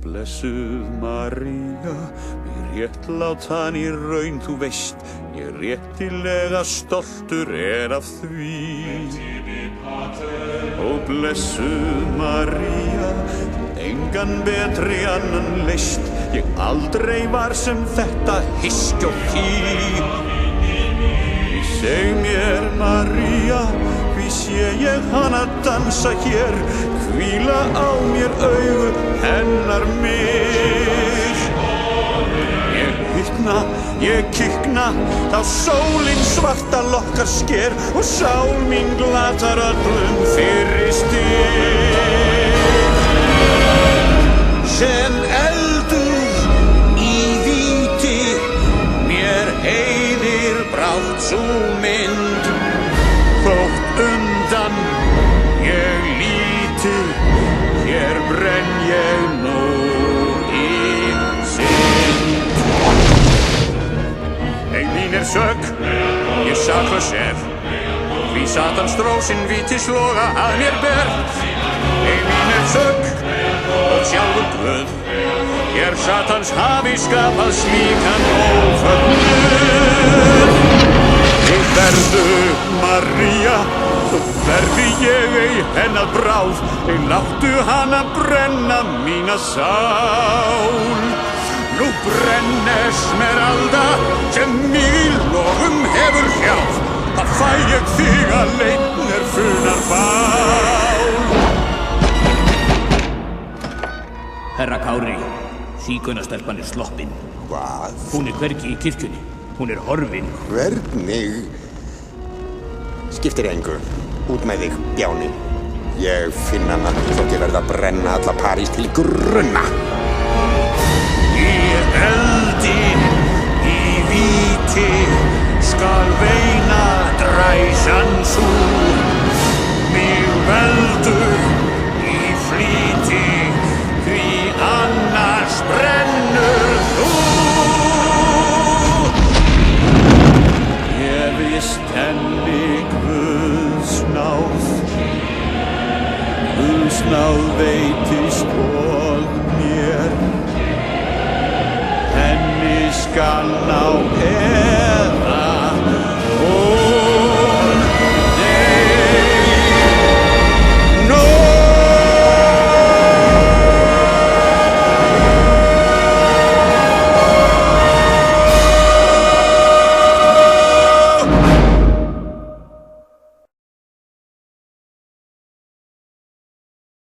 Blessuð María, mér réttlátan í raun þú veist, ég réttilega stoltur af því. Ó blessuð María, engan betri annan leist, ég aldrei var sem þetta hyski og hí. Seg mér María, hví sé ég hana dansa hér, hvíla á mér augu hennar mig. Ég hitna, ég kikna, þá sólin svarta lokkar sker og sál mín glatar öllum fyrir stig. Sem eldur í víti, mér eyðir brátt sú mynd, þótt undan ég líti, hér brenn ég nú í synd. Ei mín sök, ég saklaus því Satans strósinn vítisloga að mér ber. Ei mín sök, og sjálfur Guð, hér Satans hafi skapað slíkan ófögnuð. Ég verðu María, verði ég ei hennar bráð, ei láttu hana brenna mína sál. Nú brenn Esmeralda sem mig í logum hefur hrjáð, þá fæ ég þig að leitnir funar bál. Herra Kári, sígaunastelpan sloppin. Hvað? Hún hvergi í kirkjunni, hún horfin. Hvernig? Skiptir engu. Út með þig, bjáni. Ég finn hana þótt ég verð að brenna alla París til grunna. Í eldi, í víti, skal veina dræsan sú. Mig veldur í flýti, því annars brennur þú. Ég vist henni Guðs náð, Guðs náð veitist og mér, henni skal ná